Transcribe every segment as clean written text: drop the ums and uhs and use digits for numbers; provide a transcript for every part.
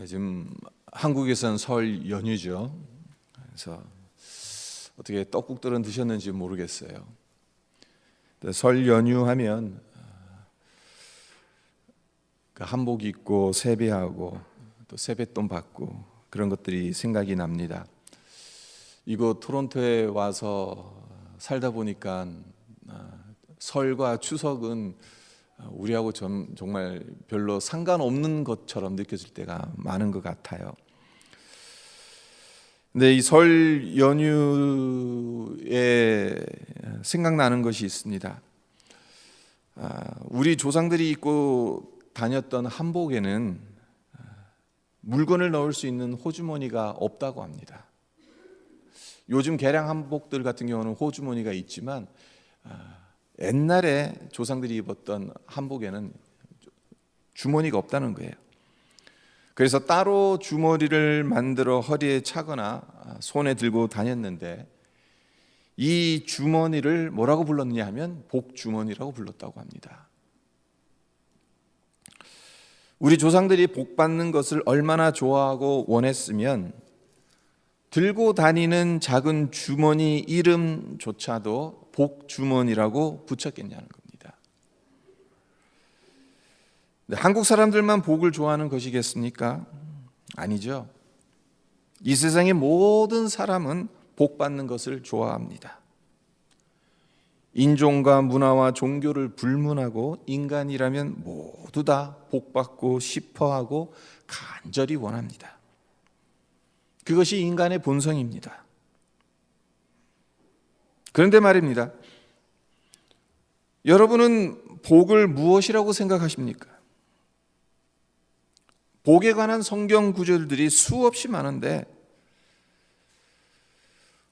지금 한국에선 설 연휴죠. 그래서 어떻게 떡국들은 드셨는지 모르겠어요. 설 연휴 하면 한복 입고 세배하고 또 세뱃돈 받고 그런 것들이 생각이 납니다. 이곳 토론토에 와서 살다 보니까 설과 추석은 우리하고 정말 별로 상관없는 것처럼 느껴질 때가 많은 것 같아요. 근데 이 설 연휴에 생각나는 것이 있습니다. 우리 조상들이 입고 다녔던 한복에는 물건을 넣을 수 있는 호주머니가 없다고 합니다. 요즘 개량 한복들 같은 경우는 호주머니가 있지만 옛날에 조상들이 입었던 한복에는 주머니가 없다는 거예요. 그래서 따로 주머니를 만들어 허리에 차거나 손에 들고 다녔는데 이 주머니를 뭐라고 불렀느냐 하면 복주머니라고 불렀다고 합니다. 우리 조상들이 복 받는 것을 얼마나 좋아하고 원했으면 들고 다니는 작은 주머니 이름조차도 복주머니라고 붙였겠냐는 겁니다. 한국 사람들만 복을 좋아하는 것이겠습니까? 아니죠. 이 세상의 모든 사람은 복 받는 것을 좋아합니다. 인종과 문화와 종교를 불문하고 인간이라면 모두 다 복 받고 싶어하고 간절히 원합니다. 그것이 인간의 본성입니다. 그런데 말입니다. 여러분은 복을 무엇이라고 생각하십니까? 복에 관한 성경 구절들이 수없이 많은데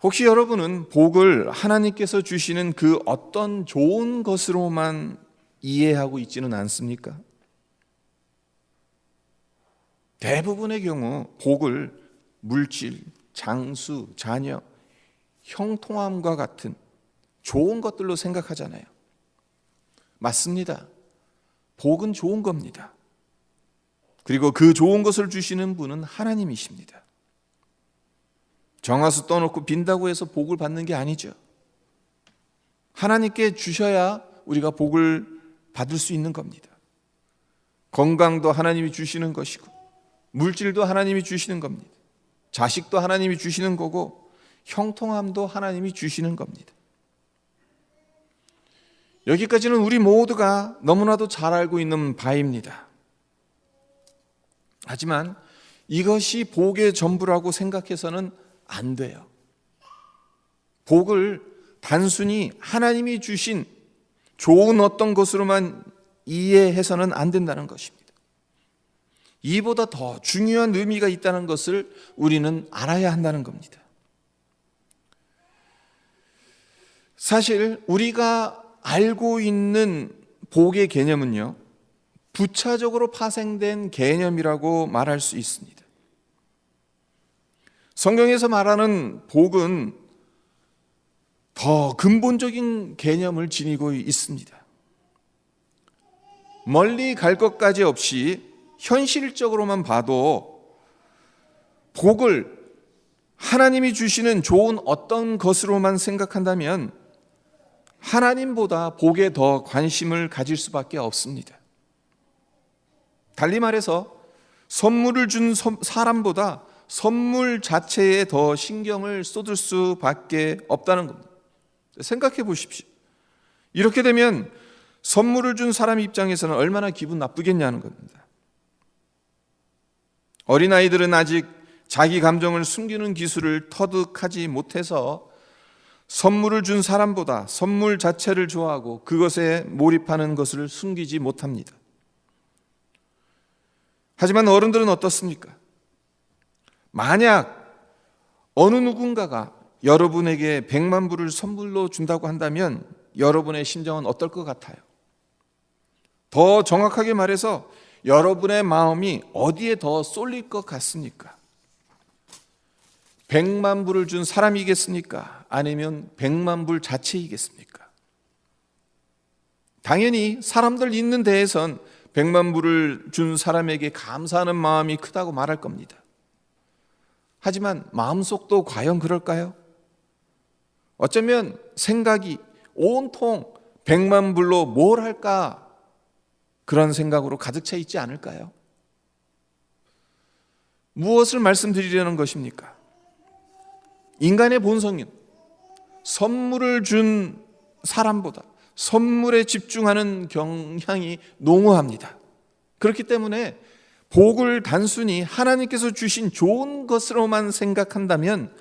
혹시 여러분은 복을 하나님께서 주시는 그 어떤 좋은 것으로만 이해하고 있지는 않습니까? 대부분의 경우 복을 물질, 장수, 자녀, 형통함과 같은 좋은 것들로 생각하잖아요. 맞습니다. 복은 좋은 겁니다. 그리고 그 좋은 것을 주시는 분은 하나님이십니다. 정화수 떠놓고 빈다고 해서 복을 받는 게 아니죠. 하나님께 주셔야 우리가 복을 받을 수 있는 겁니다. 건강도 하나님이 주시는 것이고 물질도 하나님이 주시는 겁니다. 자식도 하나님이 주시는 거고 형통함도 하나님이 주시는 겁니다. 여기까지는 우리 모두가 너무나도 잘 알고 있는 바입니다. 하지만 이것이 복의 전부라고 생각해서는 안 돼요. 복을 단순히 하나님이 주신 좋은 어떤 것으로만 이해해서는 안 된다는 것입니다. 이보다 더 중요한 의미가 있다는 것을 우리는 알아야 한다는 겁니다. 사실 우리가 알고 있는 복의 개념은요, 부차적으로 파생된 개념이라고 말할 수 있습니다. 성경에서 말하는 복은 더 근본적인 개념을 지니고 있습니다. 멀리 갈 것까지 없이 현실적으로만 봐도 복을 하나님이 주시는 좋은 어떤 것으로만 생각한다면 하나님보다 복에 더 관심을 가질 수밖에 없습니다. 달리 말해서 선물을 준 사람보다 선물 자체에 더 신경을 쏟을 수밖에 없다는 겁니다. 생각해 보십시오. 이렇게 되면 선물을 준 사람 입장에서는 얼마나 기분 나쁘겠냐는 겁니다. 어린아이들은 아직 자기 감정을 숨기는 기술을 터득하지 못해서 선물을 준 사람보다 선물 자체를 좋아하고 그것에 몰입하는 것을 숨기지 못합니다. 하지만 어른들은 어떻습니까? 만약 어느 누군가가 여러분에게 100만 불을 선물로 준다고 한다면 여러분의 심정은 어떨 것 같아요? 더 정확하게 말해서 여러분의 마음이 어디에 더 쏠릴 것 같습니까? 100만 불을 준 사람이겠습니까? 아니면 100만 불 자체이겠습니까? 당연히 사람들 있는 데에선 백만 불을 준 사람에게 감사하는 마음이 크다고 말할 겁니다. 하지만 마음속도 과연 그럴까요? 어쩌면 생각이 온통 백만 불로 뭘 할까, 그런 생각으로 가득 차 있지 않을까요? 무엇을 말씀드리려는 것입니까? 인간의 본성은 선물을 준 사람보다 선물에 집중하는 경향이 농후합니다. 그렇기 때문에 복을 단순히 하나님께서 주신 좋은 것으로만 생각한다면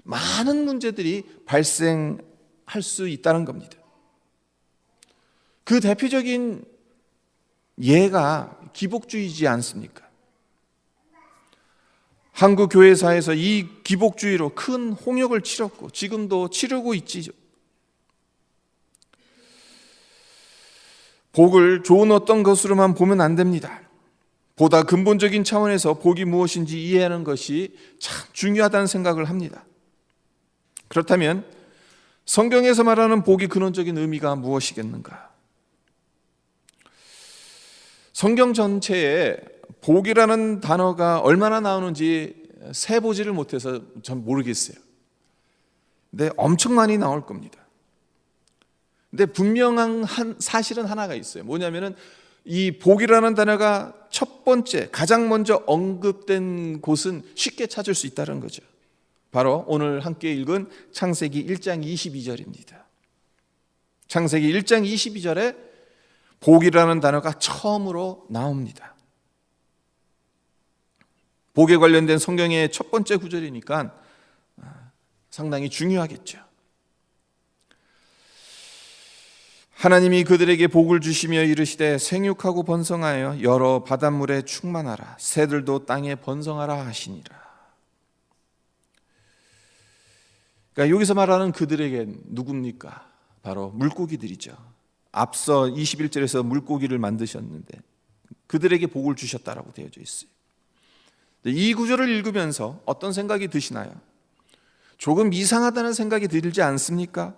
많은 문제들이 발생할 수 있다는 겁니다. 그 대표적인 예가 기복주의지 않습니까? 한국 교회사에서 이 기복주의로 큰 홍역을 치렀고 지금도 치르고 있지요. 복을 좋은 어떤 것으로만 보면 안 됩니다. 보다 근본적인 차원에서 복이 무엇인지 이해하는 것이 참 중요하다는 생각을 합니다. 그렇다면 성경에서 말하는 복의 근원적인 의미가 무엇이겠는가? 성경 전체에 복이라는 단어가 얼마나 나오는지 세보지를 못해서 전 모르겠어요. 근데 엄청 많이 나올 겁니다. 근데 분명한 사실은 하나가 있어요. 뭐냐면은 이 복이라는 단어가 첫 번째, 가장 먼저 언급된 곳은 쉽게 찾을 수 있다는 거죠. 바로 오늘 함께 읽은 창세기 1장 22절입니다. 창세기 1장 22절에 복이라는 단어가 처음으로 나옵니다. 복에 관련된 성경의 첫 번째 구절이니까 상당히 중요하겠죠. 하나님이 그들에게 복을 주시며 이르시되 생육하고 번성하여 여러 바닷물에 충만하라 새들도 땅에 번성하라 하시니라. 그러니까 여기서 말하는 그들에게 누굽니까? 바로 물고기들이죠. 앞서 21절에서 물고기를 만드셨는데 그들에게 복을 주셨다라고 되어져 있어요. 이 구절을 읽으면서 어떤 생각이 드시나요? 조금 이상하다는 생각이 들지 않습니까?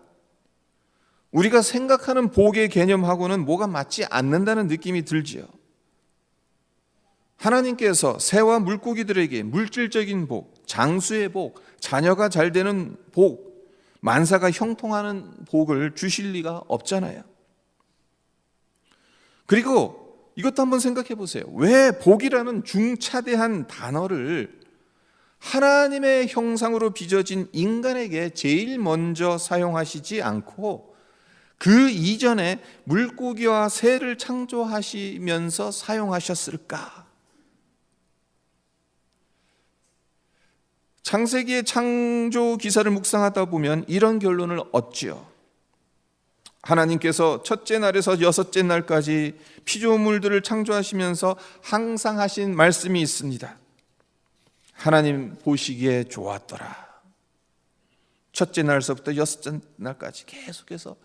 우리가 생각하는 복의 개념하고는 뭐가 맞지 않는다는 느낌이 들지요. 하나님께서 새와 물고기들에게 물질적인 복, 장수의 복, 자녀가 잘 되는 복, 만사가 형통하는 복을 주실 리가 없잖아요. 그리고 이것도 한번 생각해 보세요. 왜 복이라는 중차대한 단어를 하나님의 형상으로 빚어진 인간에게 제일 먼저 사용하시지 않고 그 이전에 물고기와 새를 창조하시면서 사용하셨을까? 창세기의 창조 기사를 묵상하다 보면 이런 결론을 얻지요. 하나님께서 첫째 날에서 여섯째 날까지 피조물들을 창조하시면서 항상 하신 말씀이 있습니다. 하나님 보시기에 좋았더라. 첫째 날서부터 여섯째 날까지 계속해서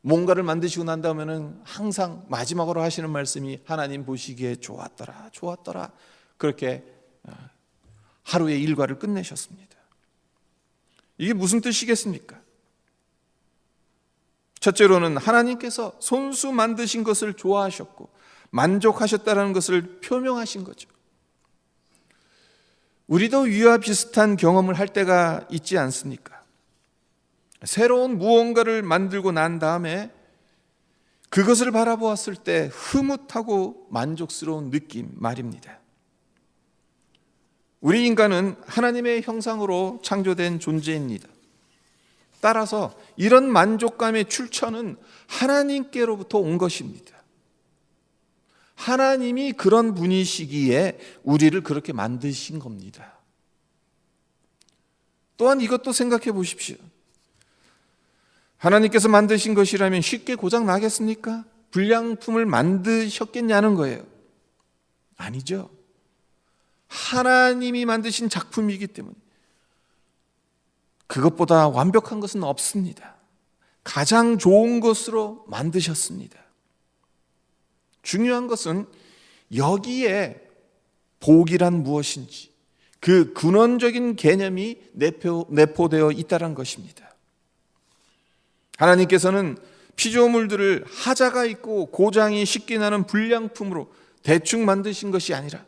뭔가를 만드시고 난 다음에는 항상 마지막으로 하시는 말씀이 하나님 보시기에 좋았더라, 좋았더라. 그렇게 하루의 일과를 끝내셨습니다. 이게 무슨 뜻이겠습니까? 첫째로는 하나님께서 손수 만드신 것을 좋아하셨고 만족하셨다는 것을 표명하신 거죠. 우리도 위와 비슷한 경험을 할 때가 있지 않습니까? 새로운 무언가를 만들고 난 다음에 그것을 바라보았을 때 흐뭇하고 만족스러운 느낌 말입니다. 우리 인간은 하나님의 형상으로 창조된 존재입니다. 따라서 이런 만족감의 출처는 하나님께로부터 온 것입니다. 하나님이 그런 분이시기에 우리를 그렇게 만드신 겁니다. 또한 이것도 생각해 보십시오. 하나님께서 만드신 것이라면 쉽게 고장 나겠습니까? 불량품을 만드셨겠냐는 거예요. 아니죠. 하나님이 만드신 작품이기 때문에 그것보다 완벽한 것은 없습니다. 가장 좋은 것으로 만드셨습니다. 중요한 것은 여기에 복이란 무엇인지 그 근원적인 개념이 내포되어 있다는 것입니다. 하나님께서는 피조물들을 하자가 있고 고장이 쉽게 나는 불량품으로 대충 만드신 것이 아니라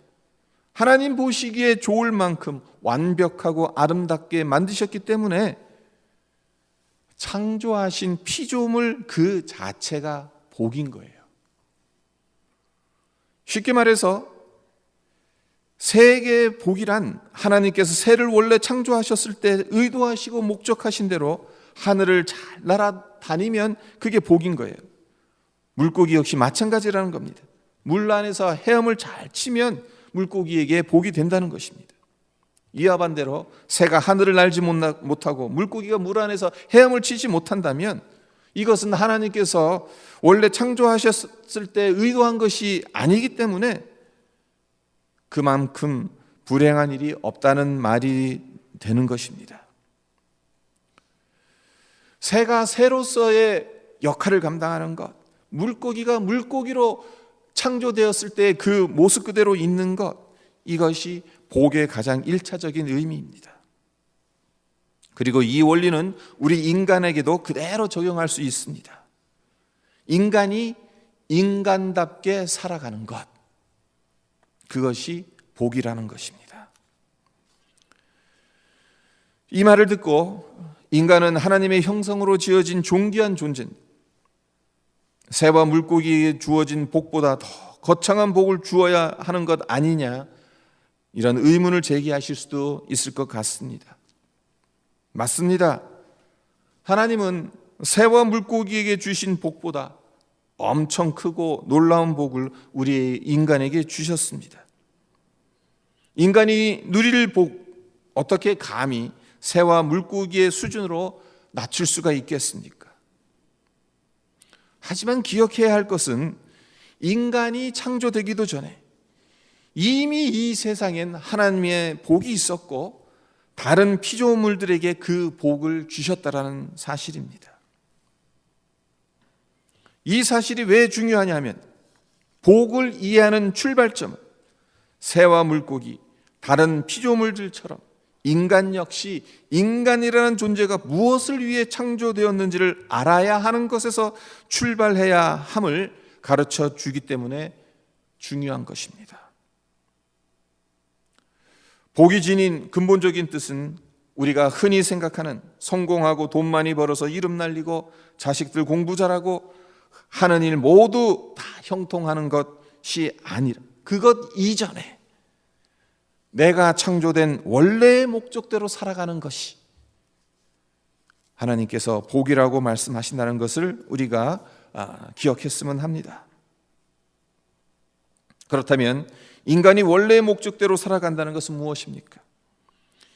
하나님 보시기에 좋을 만큼 완벽하고 아름답게 만드셨기 때문에 창조하신 피조물 그 자체가 복인 거예요. 쉽게 말해서 새의 복이란 하나님께서 새를 원래 창조하셨을 때 의도하시고 목적하신 대로 하늘을 잘 날아다니면 그게 복인 거예요. 물고기 역시 마찬가지라는 겁니다. 물 안에서 헤엄을 잘 치면 물고기에게 복이 된다는 것입니다. 이와 반대로 새가 하늘을 날지 못하고 물고기가 물 안에서 헤엄을 치지 못한다면 이것은 하나님께서 원래 창조하셨을 때 의도한 것이 아니기 때문에 그만큼 불행한 일이 없다는 말이 되는 것입니다. 새가 새로서의 역할을 감당하는 것, 물고기가 물고기로 창조되었을 때 그 모습 그대로 있는 것, 이것이 복의 가장 1차적인 의미입니다. 그리고 이 원리는 우리 인간에게도 그대로 적용할 수 있습니다. 인간이 인간답게 살아가는 것, 그것이 복이라는 것입니다. 이 말을 듣고 인간은 하나님의 형상으로 지어진 존귀한 존재입니다. 새와 물고기에게 주어진 복보다 더 거창한 복을 주어야 하는 것 아니냐, 이런 의문을 제기하실 수도 있을 것 같습니다. 맞습니다. 하나님은 새와 물고기에게 주신 복보다 엄청 크고 놀라운 복을 우리 인간에게 주셨습니다. 인간이 누릴 복, 어떻게 감히 새와 물고기의 수준으로 낮출 수가 있겠습니까? 하지만 기억해야 할 것은 인간이 창조되기도 전에 이미 이 세상엔 하나님의 복이 있었고 다른 피조물들에게 그 복을 주셨다라는 사실입니다. 이 사실이 왜 중요하냐면 복을 이해하는 출발점은 새와 물고기, 다른 피조물들처럼 인간 역시 인간이라는 존재가 무엇을 위해 창조되었는지를 알아야 하는 것에서 출발해야 함을 가르쳐 주기 때문에 중요한 것입니다. 복이 지닌 근본적인 뜻은 우리가 흔히 생각하는 성공하고 돈 많이 벌어서 이름 날리고 자식들 공부 잘하고 하는 일 모두 다 형통하는 것이 아니라 그것 이전에 내가 창조된 원래의 목적대로 살아가는 것이 하나님께서 복이라고 말씀하신다는 것을 우리가 기억했으면 합니다. 그렇다면 인간이 원래의 목적대로 살아간다는 것은 무엇입니까?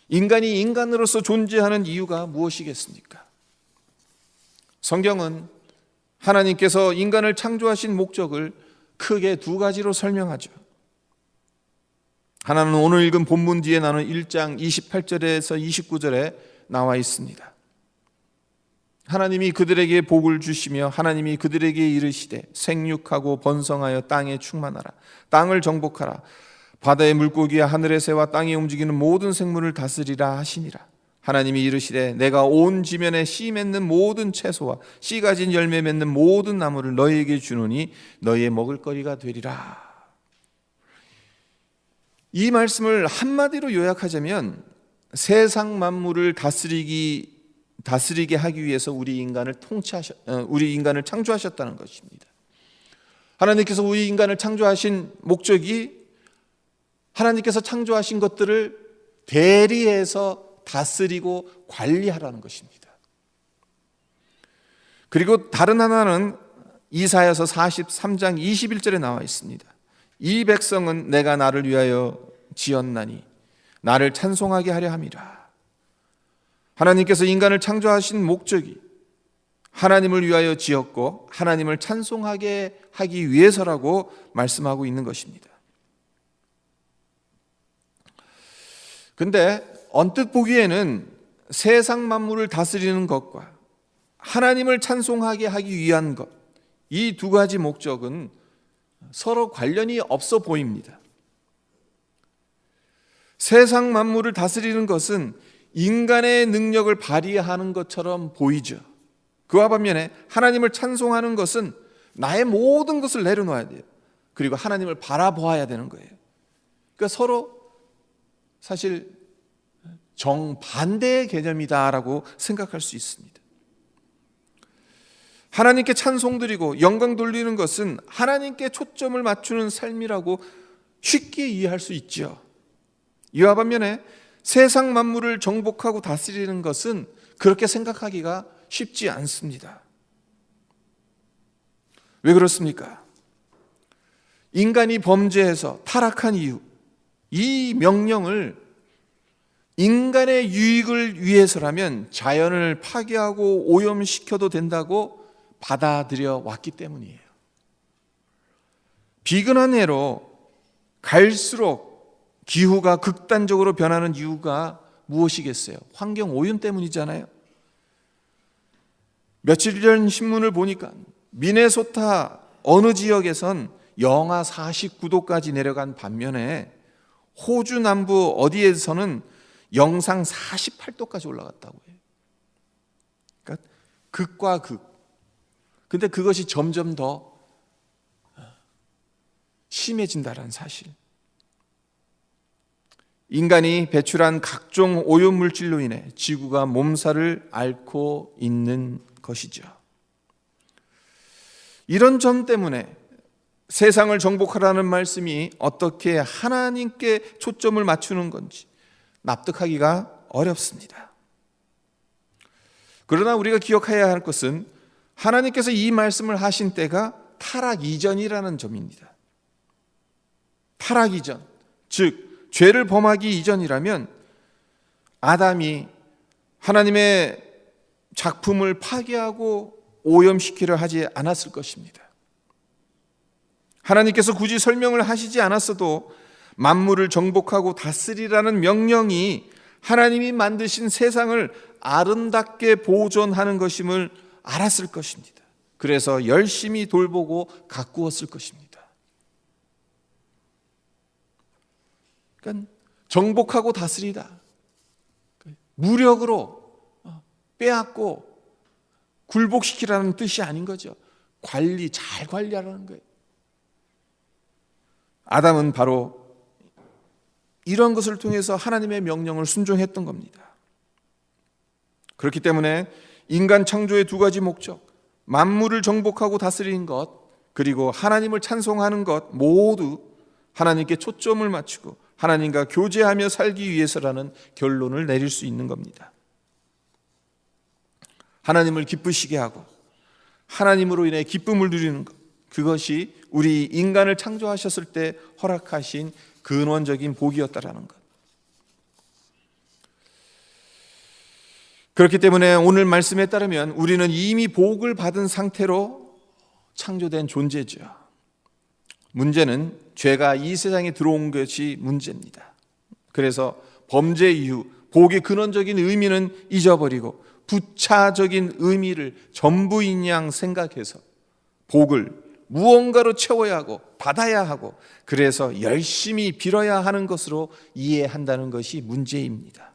인간이 인간으로서 존재하는 이유가 무엇이겠습니까? 성경은 하나님께서 인간을 창조하신 목적을 크게 두 가지로 설명하죠. 하나는 오늘 읽은 본문 뒤에 나눈 1장 28절에서 29절에 나와 있습니다. 하나님이 그들에게 복을 주시며 하나님이 그들에게 이르시되 생육하고 번성하여 땅에 충만하라. 땅을 정복하라. 바다의 물고기와 하늘의 새와 땅에 움직이는 모든 생물을 다스리라 하시니라. 하나님이 이르시되 내가 온 지면에 씨 맺는 모든 채소와 씨 가진 열매 맺는 모든 나무를 너희에게 주노니 너희의 먹을거리가 되리라. 이 말씀을 한마디로 요약하자면 세상 만물을 다스리게 하기 위해서 우리 인간을 창조하셨다는 것입니다. 하나님께서 우리 인간을 창조하신 목적이 하나님께서 창조하신 것들을 대리해서 다스리고 관리하라는 것입니다. 그리고 다른 하나는 이사야서 43장 21절에 나와 있습니다. 이 백성은 내가 나를 위하여 지었나니 나를 찬송하게 하려 함이라. 하나님께서 인간을 창조하신 목적이 하나님을 위하여 지었고 하나님을 찬송하게 하기 위해서라고 말씀하고 있는 것입니다. 근데 언뜻 보기에는 세상 만물을 다스리는 것과 하나님을 찬송하게 하기 위한 것, 이 두 가지 목적은 서로 관련이 없어 보입니다. 세상 만물을 다스리는 것은 인간의 능력을 발휘하는 것처럼 보이죠. 그와 반면에 하나님을 찬송하는 것은 나의 모든 것을 내려놓아야 돼요. 그리고 하나님을 바라보아야 되는 거예요. 그러니까 서로 사실 정반대의 개념이다라고 생각할 수 있습니다. 하나님께 찬송드리고 영광 돌리는 것은 하나님께 초점을 맞추는 삶이라고 쉽게 이해할 수 있죠. 이와 반면에 세상 만물을 정복하고 다스리는 것은 그렇게 생각하기가 쉽지 않습니다. 왜 그렇습니까? 인간이 범죄해서 타락한 이유, 이 명령을 인간의 유익을 위해서라면 자연을 파괴하고 오염시켜도 된다고 받아들여 왔기 때문이에요. 비근한 해로 갈수록 기후가 극단적으로 변하는 이유가 무엇이겠어요? 환경 오염 때문이잖아요. 며칠 전 신문을 보니까 미네소타 어느 지역에선 영하 49도까지 내려간 반면에 호주 남부 어디에서는 영상 48도까지 올라갔다고 해요. 그러니까 극과 극. 근데 그것이 점점 더 심해진다는 사실. 인간이 배출한 각종 오염물질로 인해 지구가 몸살을 앓고 있는 것이죠. 이런 점 때문에 세상을 정복하라는 말씀이 어떻게 하나님께 초점을 맞추는 건지 납득하기가 어렵습니다. 그러나 우리가 기억해야 할 것은 하나님께서 이 말씀을 하신 때가 타락 이전이라는 점입니다. 타락 이전, 즉 죄를 범하기 이전이라면 아담이 하나님의 작품을 파괴하고 오염시키려 하지 않았을 것입니다. 하나님께서 굳이 설명을 하시지 않았어도 만물을 정복하고 다스리라는 명령이 하나님이 만드신 세상을 아름답게 보존하는 것임을 알았을 것입니다. 그래서 열심히 돌보고 가꾸었을 것입니다. 그러니까 정복하고 다스리다, 무력으로 빼앗고 굴복시키라는 뜻이 아닌 거죠. 잘 관리하라는 거예요. 아담은 바로 이런 것을 통해서 하나님의 명령을 순종했던 겁니다. 그렇기 때문에 인간 창조의 두 가지 목적, 만물을 정복하고 다스리는 것, 그리고 하나님을 찬송하는 것 모두 하나님께 초점을 맞추고 하나님과 교제하며 살기 위해서라는 결론을 내릴 수 있는 겁니다. 하나님을 기쁘시게 하고 하나님으로 인해 기쁨을 누리는 것, 그것이 우리 인간을 창조하셨을 때 허락하신 근원적인 복이었다라는 것. 그렇기 때문에 오늘 말씀에 따르면 우리는 이미 복을 받은 상태로 창조된 존재죠. 문제는 죄가 이 세상에 들어온 것이 문제입니다. 그래서 범죄 이후 복의 근원적인 의미는 잊어버리고 부차적인 의미를 전부인 양 생각해서 복을 무언가로 채워야 하고 받아야 하고 그래서 열심히 빌어야 하는 것으로 이해한다는 것이 문제입니다.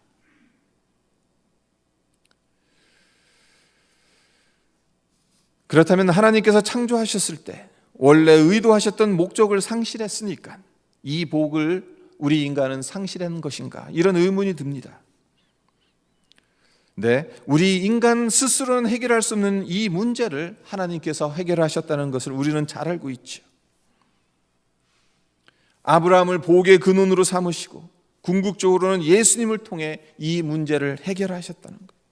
그렇다면 하나님께서 창조하셨을 때 원래 의도하셨던 목적을 상실했으니까 이 복을 우리 인간은 상실한 것인가, 이런 의문이 듭니다. 네, 우리 인간 스스로는 해결할 수 없는 이 문제를 하나님께서 해결하셨다는 것을 우리는 잘 알고 있죠. 아브라함을 복의 근원으로 삼으시고 궁극적으로는 예수님을 통해 이 문제를 해결하셨다는 것.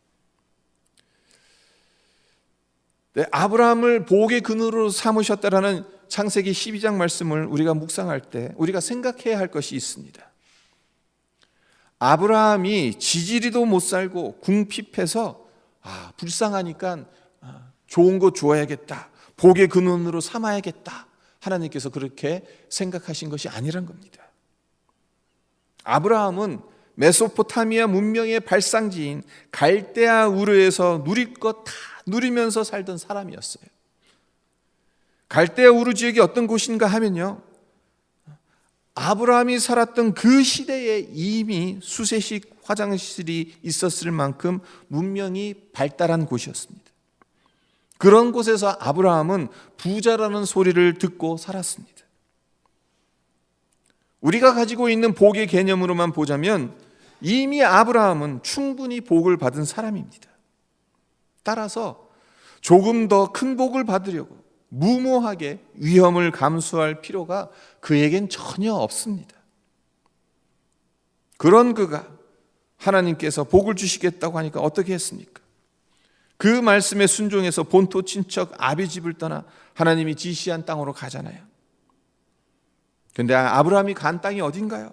네, 아브라함을 복의 근원으로 삼으셨다라는 창세기 12장 말씀을 우리가 묵상할 때 우리가 생각해야 할 것이 있습니다. 아브라함이 지지리도 못 살고 궁핍해서 불쌍하니까 좋은 거 주어야겠다, 복의 근원으로 삼아야겠다, 하나님께서 그렇게 생각하신 것이 아니란 겁니다. 아브라함은 메소포타미아 문명의 발상지인 갈대아 우르에서 누릴 것 다 누리면서 살던 사람이었어요. 갈대아 우르 지역이 어떤 곳인가 하면요, 아브라함이 살았던 그 시대에 이미 수세식 화장실이 있었을 만큼 문명이 발달한 곳이었습니다. 그런 곳에서 아브라함은 부자라는 소리를 듣고 살았습니다. 우리가 가지고 있는 복의 개념으로만 보자면 이미 아브라함은 충분히 복을 받은 사람입니다. 따라서 조금 더 큰 복을 받으려고 무모하게 위험을 감수할 필요가 그에겐 전혀 없습니다. 그런 그가 하나님께서 복을 주시겠다고 하니까 어떻게 했습니까? 그 말씀에 순종해서 본토 친척 아비 집을 떠나 하나님이 지시한 땅으로 가잖아요. 그런데 아브라함이 간 땅이 어딘가요?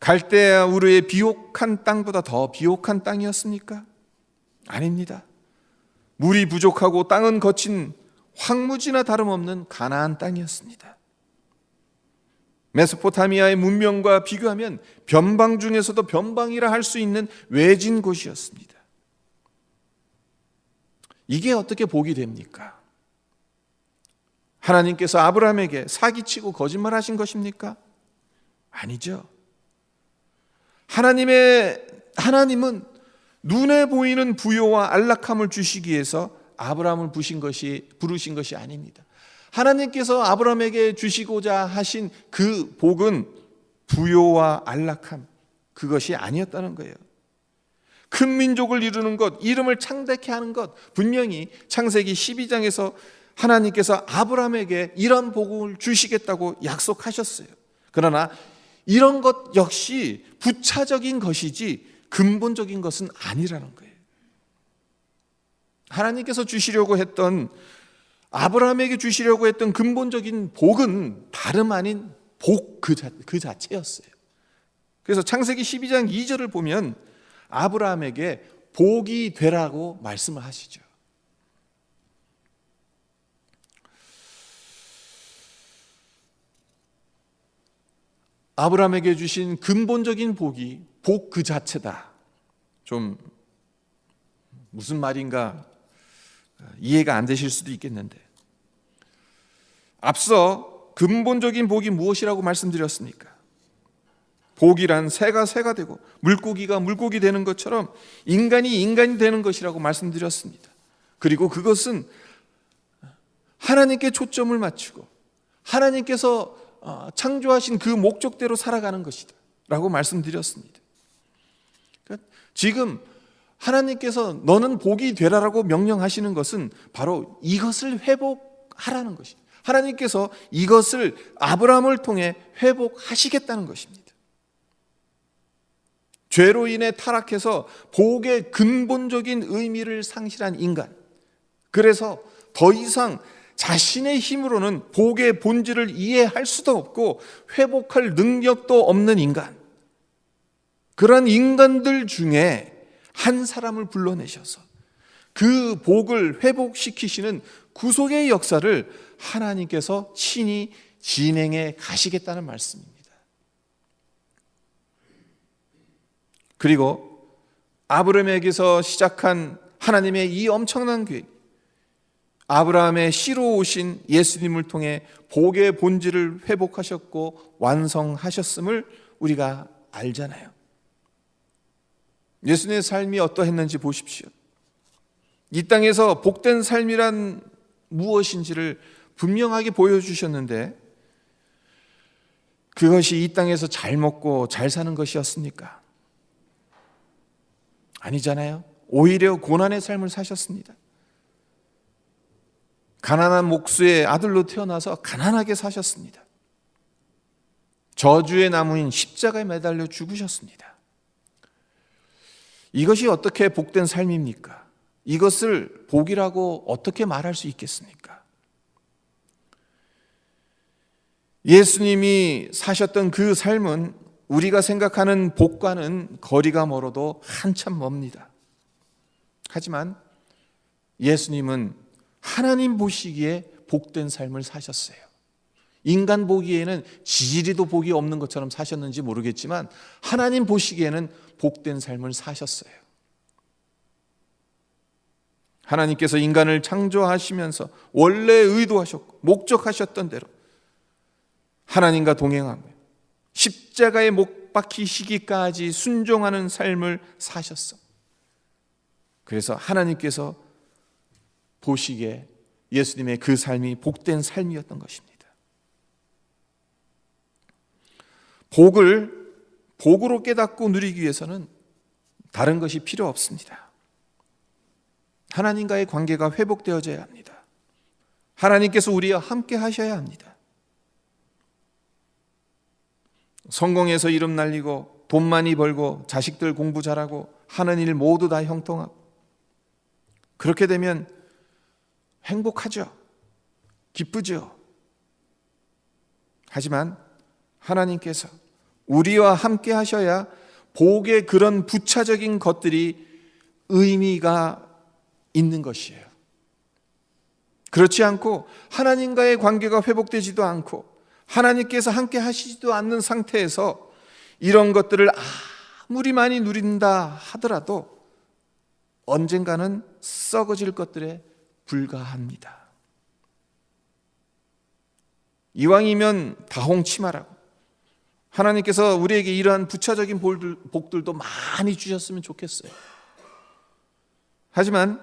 갈대아 우르의 비옥한 땅보다 더 비옥한 땅이었습니까? 아닙니다. 물이 부족하고 땅은 거친 황무지나 다름없는 가나안 땅이었습니다. 메소포타미아의 문명과 비교하면 변방 중에서도 변방이라 할 수 있는 외진 곳이었습니다. 이게 어떻게 복이 됩니까? 하나님께서 아브라함에게 사기치고 거짓말하신 것입니까? 아니죠. 하나님은 눈에 보이는 부요와 안락함을 주시기 위해서 아브라함을 부르신 것이 아닙니다. 하나님께서 아브라함에게 주시고자 하신 그 복은 부요와 안락함, 그것이 아니었다는 거예요. 큰 민족을 이루는 것, 이름을 창대케 하는 것, 분명히 창세기 12장에서 하나님께서 아브라함에게 이런 복을 주시겠다고 약속하셨어요. 그러나 이런 것 역시 부차적인 것이지 근본적인 것은 아니라는 거예요. 하나님께서 주시려고 했던, 아브라함에게 주시려고 했던 근본적인 복은 다름 아닌 복 그 자체였어요. 그래서 창세기 12장 2절을 보면 아브라함에게 복이 되라고 말씀을 하시죠. 아브라함에게 주신 근본적인 복이 복 그 자체다. 좀 무슨 말인가 이해가 안 되실 수도 있겠는데, 앞서 근본적인 복이 무엇이라고 말씀드렸습니까? 복이란 새가 새가 되고 물고기가 물고기 되는 것처럼 인간이 인간이 되는 것이라고 말씀드렸습니다. 그리고 그것은 하나님께 초점을 맞추고 하나님께서 창조하신 그 목적대로 살아가는 것이다 라고 말씀드렸습니다. 그러니까 지금 하나님께서 너는 복이 되라라고 명령하시는 것은 바로 이것을 회복하라는 것입니다. 하나님께서 이것을 아브라함을 통해 회복하시겠다는 것입니다. 죄로 인해 타락해서 복의 근본적인 의미를 상실한 인간, 그래서 더 이상 자신의 힘으로는 복의 본질을 이해할 수도 없고 회복할 능력도 없는 인간, 그런 인간들 중에 한 사람을 불러내셔서 그 복을 회복시키시는 구속의 역사를 하나님께서 친히 진행해 가시겠다는 말씀입니다. 그리고 아브라함에게서 시작한 하나님의 이 엄청난 계획, 아브라함의 씨로 오신 예수님을 통해 복의 본질을 회복하셨고 완성하셨음을 우리가 알잖아요. 예수님의 삶이 어떠했는지 보십시오. 이 땅에서 복된 삶이란 무엇인지를 분명하게 보여주셨는데, 그것이 이 땅에서 잘 먹고 잘 사는 것이었습니까? 아니잖아요. 오히려 고난의 삶을 사셨습니다. 가난한 목수의 아들로 태어나서 가난하게 사셨습니다. 저주의 나무인 십자가에 매달려 죽으셨습니다. 이것이 어떻게 복된 삶입니까? 이것을 복이라고 어떻게 말할 수 있겠습니까? 예수님이 사셨던 그 삶은 우리가 생각하는 복과는 거리가 멀어도 한참 멉니다. 하지만 예수님은 하나님 보시기에 복된 삶을 사셨어요. 인간 보기에는 지지리도 복이 없는 것처럼 사셨는지 모르겠지만 하나님 보시기에는 복된 삶을 사셨어요. 하나님께서 인간을 창조하시면서 원래 의도하셨고 목적하셨던 대로 하나님과 동행하며 십자가에 못 박히시기까지 순종하는 삶을 사셨어. 그래서 하나님께서 보시기에 예수님의 그 삶이 복된 삶이었던 것입니다. 복으로 깨닫고 누리기 위해서는 다른 것이 필요 없습니다. 하나님과의 관계가 회복되어져야 합니다. 하나님께서 우리와 함께 하셔야 합니다. 성공해서 이름 날리고 돈 많이 벌고 자식들 공부 잘하고 하는 일 모두 다 형통하고 그렇게 되면 행복하죠. 기쁘죠. 하지만 하나님께서 우리와 함께 하셔야 복의 그런 부차적인 것들이 의미가 있는 것이에요. 그렇지 않고 하나님과의 관계가 회복되지도 않고 하나님께서 함께 하시지도 않는 상태에서 이런 것들을 아무리 많이 누린다 하더라도 언젠가는 썩어질 것들에 불과합니다. 이왕이면 다홍치마라고 하나님께서 우리에게 이러한 부차적인 복들도 많이 주셨으면 좋겠어요. 하지만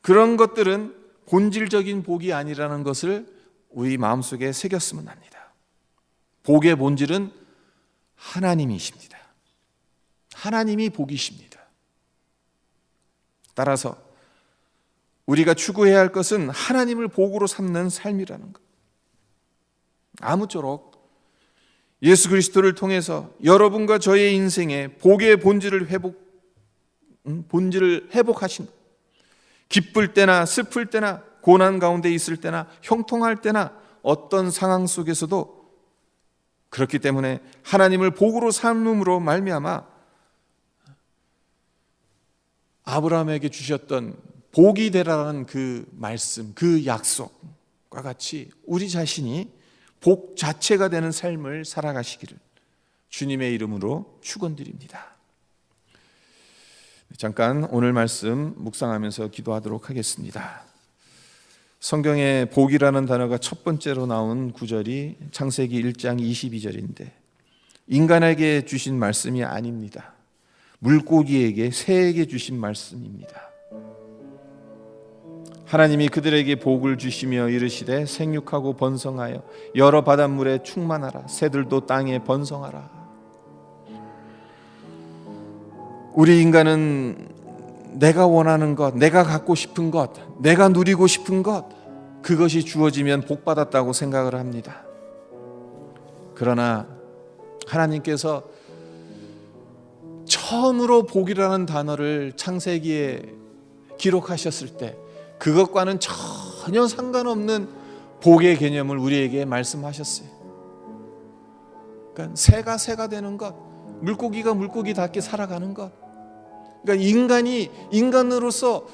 그런 것들은 본질적인 복이 아니라는 것을 우리 마음속에 새겼으면 합니다. 복의 본질은 하나님이십니다. 하나님이 복이십니다. 따라서 우리가 추구해야 할 것은 하나님을 복으로 삼는 삶이라는 것. 아무쪼록 예수 그리스도를 통해서 여러분과 저의 인생에 복의 본질을 회복하신 것. 기쁠 때나 슬플 때나 고난 가운데 있을 때나 형통할 때나 어떤 상황 속에서도 그렇기 때문에 하나님을 복으로 삼음으로 말미암아 아브라함에게 주셨던 복이 되라는 그 말씀, 그 약속과 같이 우리 자신이 복 자체가 되는 삶을 살아가시기를 주님의 이름으로 축원드립니다. 잠깐 오늘 말씀 묵상하면서 기도하도록 하겠습니다. 성경에 복이라는 단어가 첫 번째로 나온 구절이 창세기 1장 22절인데 인간에게 주신 말씀이 아닙니다. 물고기에게, 새에게 주신 말씀입니다. 하나님이 그들에게 복을 주시며 이르시되 생육하고 번성하여 여러 바닷물에 충만하라. 새들도 땅에 번성하라. 우리 인간은 내가 원하는 것, 내가 갖고 싶은 것, 내가 누리고 싶은 것, 그것이 주어지면 복받았다고 생각을 합니다. 그러나 하나님께서 처음으로 복이라는 단어를 창세기에 기록하셨을 때 그것과는 전혀 상관없는 복의 개념을 우리에게 말씀하셨어요. 그러니까 새가 되는 것, 물고기가 물고기답게 살아가는 것. 그러니까 인간이 인간으로서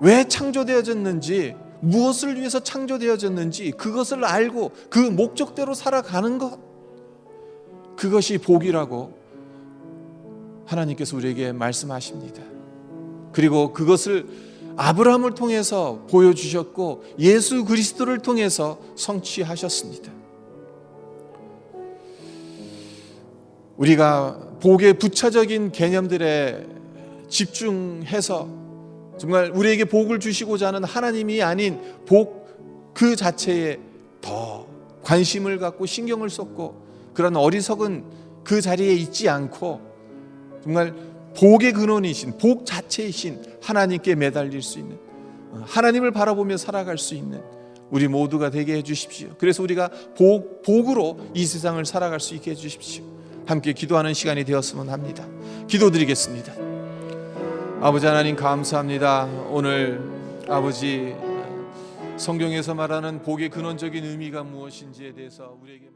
왜 창조되어졌는지, 무엇을 위해서 창조되어졌는지 그것을 알고 그 목적대로 살아가는 것, 그것이 복이라고 하나님께서 우리에게 말씀하십니다. 그리고 그것을 아브라함을 통해서 보여주셨고 예수 그리스도를 통해서 성취하셨습니다. 우리가 복의 부차적인 개념들에 집중해서 정말 우리에게 복을 주시고자 하는 하나님이 아닌 복 그 자체에 더 관심을 갖고 신경을 쏟고 그런 어리석은 그 자리에 있지 않고 정말 복의 근원이신, 복 자체이신 하나님께 매달릴 수 있는, 하나님을 바라보며 살아갈 수 있는 우리 모두가 되게 해주십시오. 그래서 우리가 복으로 이 세상을 살아갈 수 있게 해주십시오. 함께 기도하는 시간이 되었으면 합니다. 기도드리겠습니다. 아버지 하나님 감사합니다. 오늘 아버지 성경에서 말하는 복의 근원적인 의미가 무엇인지에 대해서 우리에게